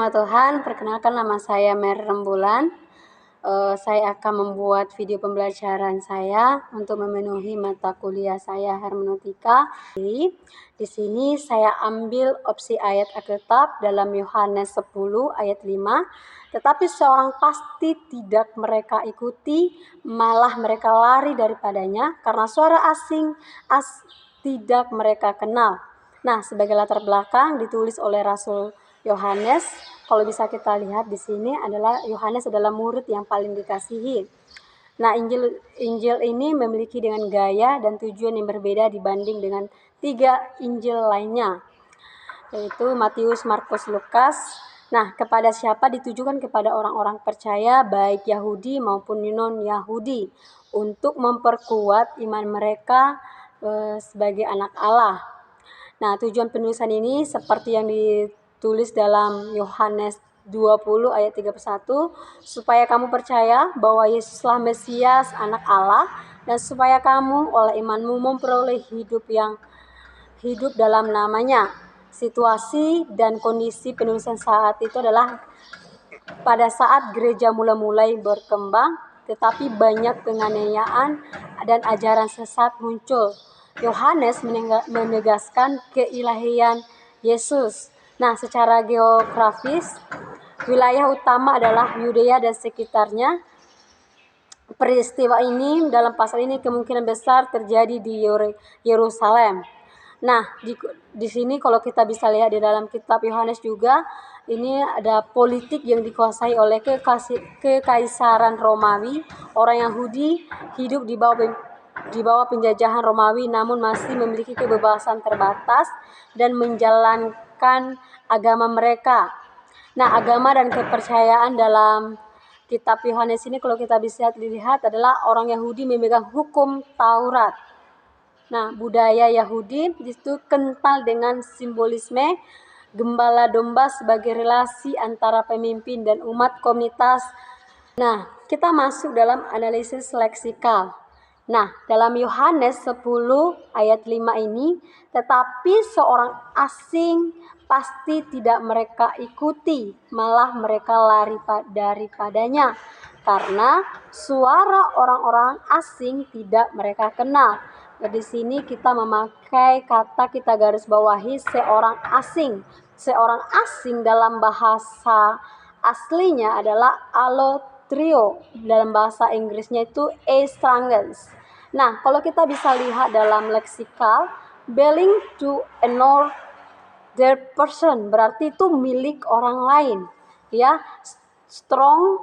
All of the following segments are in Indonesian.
Nama Tuhan, perkenalkan nama saya Mer Rembulan. Saya akan membuat video pembelajaran saya untuk memenuhi mata kuliah saya hermeneutika. Di sini saya ambil opsi ayat Alkitab dalam Yohanes 10 ayat 5. Tetapi seorang pasti tidak mereka ikuti, malah mereka lari daripadanya karena suara asing tidak mereka kenal. Nah, sebagai latar belakang ditulis oleh Rasul Yohanes. Kalau bisa kita lihat di sini adalah Yohanes adalah murid yang paling dikasihi. Nah, Injil ini memiliki dengan gaya dan tujuan yang berbeda dibanding dengan 3 Injil lainnya, yaitu Matius, Markus, Lukas. Nah, kepada siapa ditujukan? Kepada orang-orang percaya baik Yahudi maupun non-Yahudi untuk memperkuat iman mereka sebagai anak Allah. Nah, tujuan penulisan ini seperti yang ditulis dalam Yohanes 20 ayat 31, supaya kamu percaya bahwa Yesuslah Mesias, anak Allah, dan supaya kamu oleh imanmu memperoleh hidup dalam namanya. Situasi dan kondisi penulisan saat itu adalah pada saat gereja mulai berkembang, tetapi banyak penganiayaan dan ajaran sesat muncul. Yohanes menegaskan keilahian Yesus. Nah, secara geografis, wilayah utama adalah Yudea dan sekitarnya. Peristiwa ini dalam pasal ini kemungkinan besar terjadi di Yerusalem. Nah, di sini kalau kita bisa lihat di dalam kitab Yohanes juga, ini ada politik yang dikuasai oleh kekaisaran Romawi. Orang Yahudi hidup di bawah penjajahan Romawi, namun masih memiliki kebebasan terbatas dan menjalankan agama mereka. Nah, agama dan kepercayaan dalam kitab Yohanes ini kalau kita bisa lihat adalah orang Yahudi memegang hukum Taurat. Nah, budaya Yahudi itu kental dengan simbolisme gembala domba sebagai relasi antara pemimpin dan umat komunitas. Nah, kita masuk dalam analisis leksikal. Nah, dalam Yohanes 10 ayat 5 ini, tetapi seorang asing pasti tidak mereka ikuti, malah mereka lari daripadanya, karena suara orang-orang asing tidak mereka kenal. Di sini kita memakai kata, kita garis bawahi seorang asing. Seorang asing dalam bahasa aslinya adalah allotrio. Dalam bahasa Inggrisnya itu a strangers. Nah, kalau kita bisa lihat dalam leksikal, belong to another person berarti itu milik orang lain. Ya, strong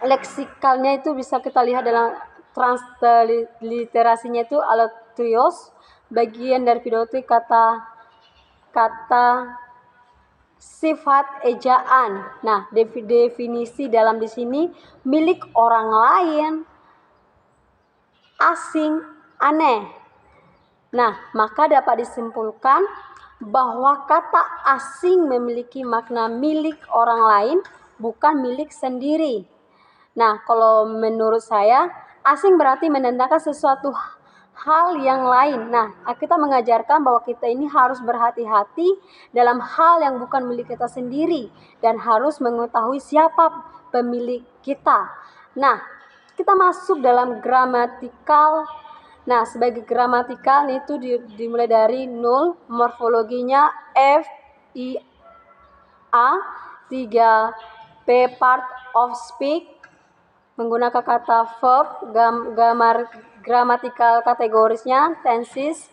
leksikalnya itu bisa kita lihat dalam transliterasinya itu allotrios, bagian dari pidotik kata sifat ejaan. Nah, definisi dalam di sini milik orang lain, asing, aneh. Nah, maka dapat disimpulkan bahwa kata asing memiliki makna milik orang lain, bukan milik sendiri. Nah, kalau menurut saya, asing berarti menandakan sesuatu hal yang lain. Nah, kita mengajarkan bahwa kita ini harus berhati-hati dalam hal yang bukan milik kita sendiri dan harus mengetahui siapa pemilik kita. Nah, kita masuk dalam gramatikal. Nah, sebagai gramatikal itu dimulai dari nul, morfologinya F, I, A, 3, P, part of speak, menggunakan kata verb, gramatikal kategorisnya tenses,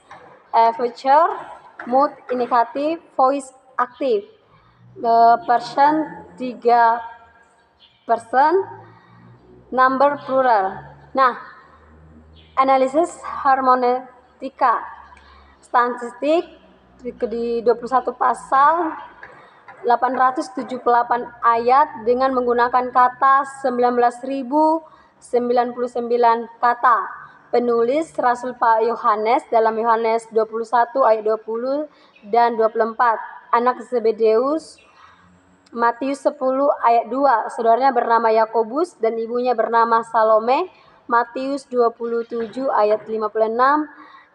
future, mood indikatif, voice aktif, person 3 person, number plural. Nah, analisis hermeneutika statistik di 21 pasal 878 ayat dengan menggunakan kata 19.099 kata. Penulis Rasul Pak Yohanes dalam Yohanes 21 ayat 20 dan 24. Anak Zebedeus Matius 10 ayat 2. Saudaranya bernama Yakobus dan ibunya bernama Salome. Matius 27 ayat 56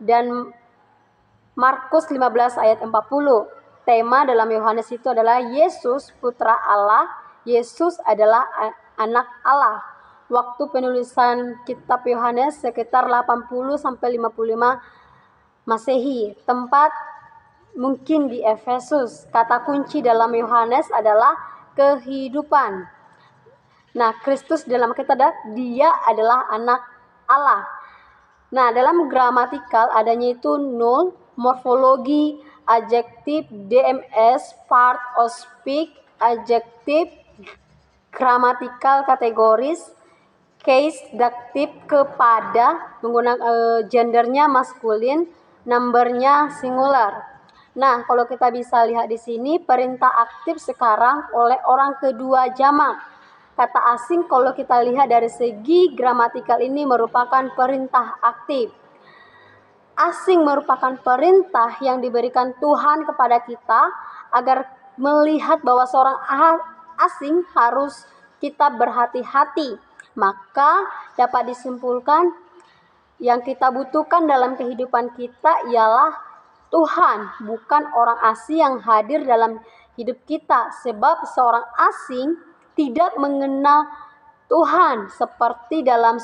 dan Markus 15 ayat 40. tema dalam Yohanes itu adalah Yesus putra Allah, Yesus adalah anak Allah. Waktu penulisan kitab Yohanes sekitar 80 sampai 55 Masehi. Tempat mungkin di Efesus. Kata kunci dalam Yohanes adalah kehidupan. Nah, Kristus dalam kita dia adalah anak Allah. Nah, dalam gramatikal adanya itu nul, morfologi, adjektif, DMS, part of speak, adjektif, gramatikal kategoris, case, datif, kepada, menggunakan gendernya maskulin, numbernya singular. Nah, kalau kita bisa lihat di sini, perintah aktif sekarang oleh orang kedua jamak. Kata asing kalau kita lihat dari segi gramatikal ini merupakan perintah aktif. Asing merupakan perintah yang diberikan Tuhan kepada kita agar melihat bahwa seorang asing harus kita berhati-hati. Maka dapat disimpulkan yang kita butuhkan dalam kehidupan kita ialah Tuhan, bukan orang asing yang hadir dalam hidup kita. Sebab seorang asing tidak mengenal Tuhan, seperti dalam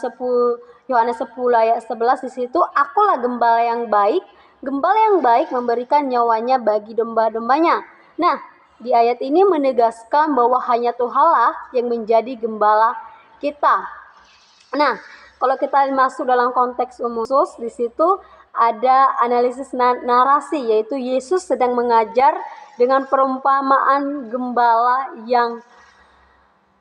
Yohanes 10 ayat 11 di situ, akulah gembala yang baik. Gembala yang baik memberikan nyawanya bagi domba-dombanya. Nah, di ayat ini menegaskan bahwa hanya Tuhanlah yang menjadi gembala kita. Nah, kalau kita masuk dalam konteks khusus, di situ ada analisis narasi, yaitu Yesus sedang mengajar dengan perumpamaan gembala yang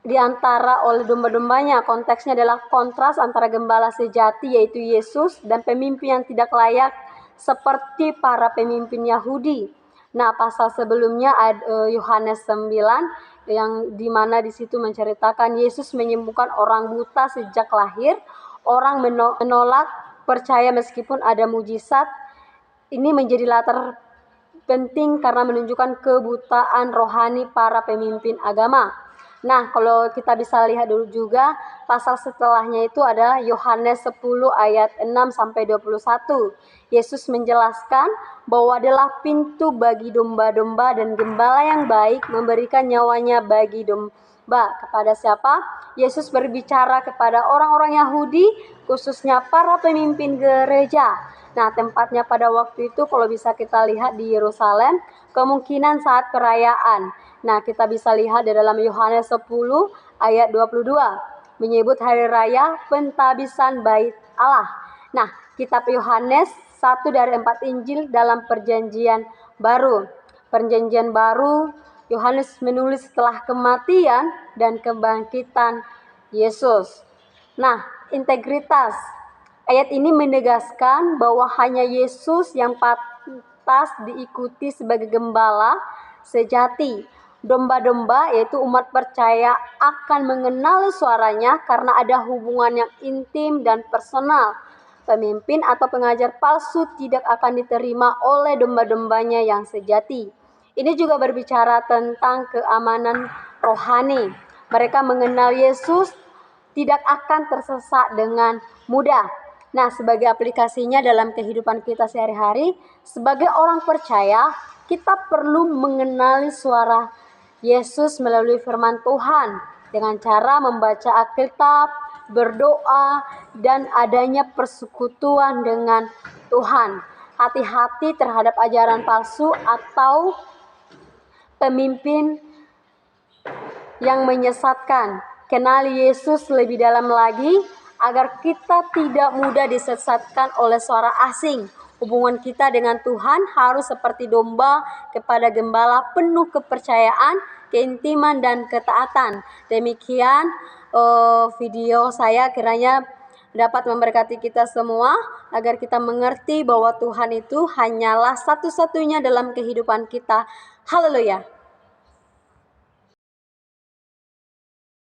diantara oleh domba-dombanya. Konteksnya adalah kontras antara gembala sejati yaitu Yesus dan pemimpin yang tidak layak seperti para pemimpin Yahudi. Nah, pasal sebelumnya Yohanes 9 yang dimana di situ menceritakan Yesus menyembuhkan orang buta sejak lahir, orang menolak percaya meskipun ada mujizat. Ini menjadi latar penting karena menunjukkan kebutaan rohani para pemimpin agama. Nah, kalau kita bisa lihat dulu juga pasal setelahnya itu ada Yohanes 10 ayat 6 sampai 21. Yesus menjelaskan bahwa adalah pintu bagi domba-domba dan gembala yang baik memberikan nyawanya bagi domba. Kepada siapa? Yesus berbicara kepada orang-orang Yahudi, khususnya para pemimpin gereja. Nah, tempatnya pada waktu itu kalau bisa kita lihat di Yerusalem, kemungkinan saat perayaan. Nah, kita bisa lihat di dalam Yohanes 10 ayat 22 menyebut hari raya pentabisan bait Allah. Nah, kitab Yohanes 1 dari 4 Injil dalam perjanjian baru. Perjanjian baru Yohanes menulis setelah kematian dan kebangkitan Yesus. Nah, integritas. Ayat ini menegaskan bahwa hanya Yesus yang pantas diikuti sebagai gembala sejati. Domba-domba yaitu umat percaya akan mengenal suaranya karena ada hubungan yang intim dan personal. Pemimpin atau pengajar palsu tidak akan diterima oleh domba-dombanya yang sejati. Ini juga berbicara tentang keamanan rohani. Mereka mengenal Yesus tidak akan tersesat dengan mudah. Nah, sebagai aplikasinya dalam kehidupan kita sehari-hari, sebagai orang percaya, kita perlu mengenali suara Yesus melalui firman Tuhan dengan cara membaca Alkitab, berdoa, dan adanya persekutuan dengan Tuhan. Hati-hati terhadap ajaran palsu atau pemimpin yang menyesatkan. Kenali Yesus lebih dalam lagi agar kita tidak mudah disesatkan oleh suara asing. Hubungan kita dengan Tuhan harus seperti domba kepada gembala, penuh kepercayaan, keintiman, dan ketaatan. Demikian video saya, kiranya dapat memberkati kita semua agar kita mengerti bahwa Tuhan itu hanyalah satu-satunya dalam kehidupan kita. Haleluya.